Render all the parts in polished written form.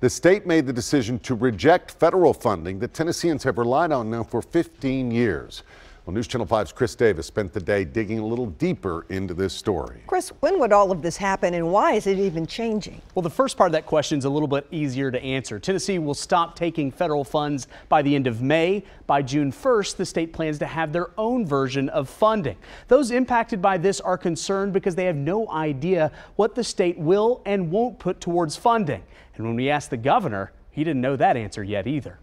The state made the decision to reject federal funding that Tennesseans have relied on now for 15 years. Well, News Channel 5's Chris Davis spent the day digging a little deeper into this story. Chris, when would all of this happen and why is it even changing? Well, the first part of that question is a little bit easier to answer. Tennessee will stop taking federal funds by the end of May. By June 1st, the state plans to have their own version of funding. Those impacted by this are concerned because they have no idea what the state will and won't put towards funding. And when we asked the governor, he didn't know that answer yet either.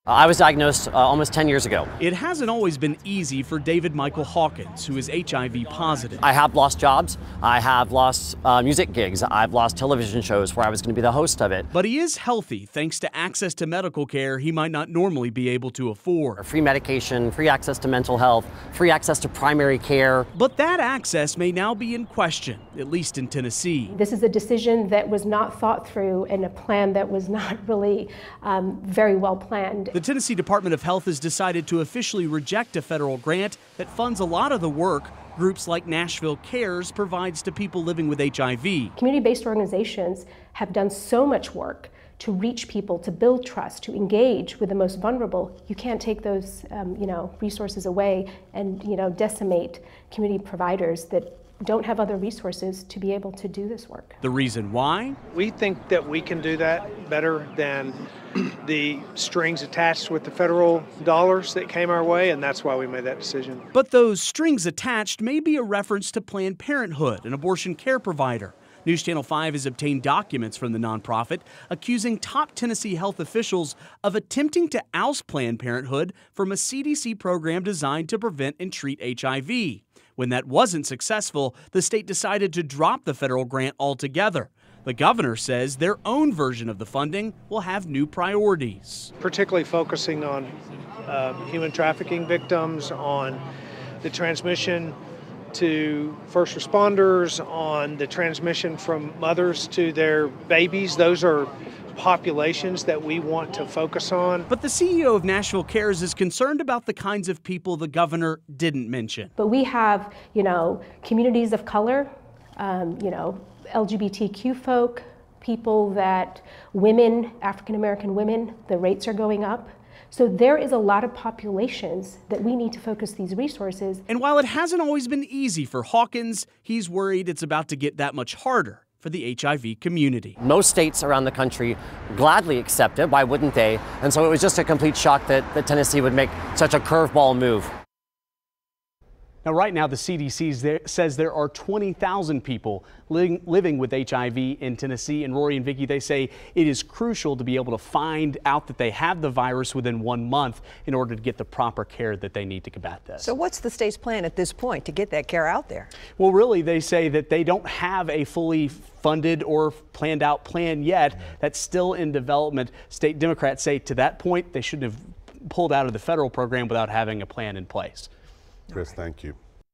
I was diagnosed almost 10 years ago. It hasn't always been easy for David Michael Hawkins, who is HIV positive. I have lost jobs. I have lost music gigs. I've lost television shows where I was going to be the host of it. But he is healthy thanks to access to medical care he might not normally be able to afford. Free medication, free access to mental health, free access to primary care. But that access may now be in question, at least in Tennessee. This is a decision that was not thought through and a plan that was not really very well planned. The Tennessee Department of Health has decided to officially reject a federal grant that funds a lot of the work groups like Nashville Cares provides to people living with HIV. Community-based organizations have done so much work to reach people, to build trust, to engage with the most vulnerable. You can't take those resources away and decimate community providers that don't have other resources to be able to do this work. The reason why? We think that we can do that better than the strings attached with the federal dollars that came our way, and that's why we made that decision. But those strings attached may be a reference to Planned Parenthood, an abortion care provider. News Channel 5 has obtained documents from the nonprofit accusing top Tennessee health officials of attempting to oust Planned Parenthood from a CDC program designed to prevent and treat HIV. When that wasn't successful, the state decided to drop the federal grant altogether. The governor says their own version of the funding will have new priorities. Particularly focusing on human trafficking victims, on the transmission to first responders, on the transmission from mothers to their babies. Those are populations that we want to focus on. But the CEO of Nashville Cares is concerned about the kinds of people the governor didn't mention. But we have, communities of color, LGBTQ folk, people women, African American women, the rates are going up. So there is a lot of populations that we need to focus these resources. And while it hasn't always been easy for Hawkins, he's worried it's about to get that much harder for the HIV community. Most states around the country gladly accept it. Why wouldn't they? And so it was just a complete shock that Tennessee would make such a curveball move. Now, right now, the CDC says there are 20,000 people living with HIV in Tennessee. And Rory and Vicki, they say it is crucial to be able to find out that they have the virus within 1 month in order to get the proper care that they need to combat this. So what's the state's plan at this point to get that care out there? Well, really, they say that they don't have a fully funded or planned out plan yet. That's still in development. State Democrats say to that point, they shouldn't have pulled out of the federal program without having a plan in place. Chris, thank you.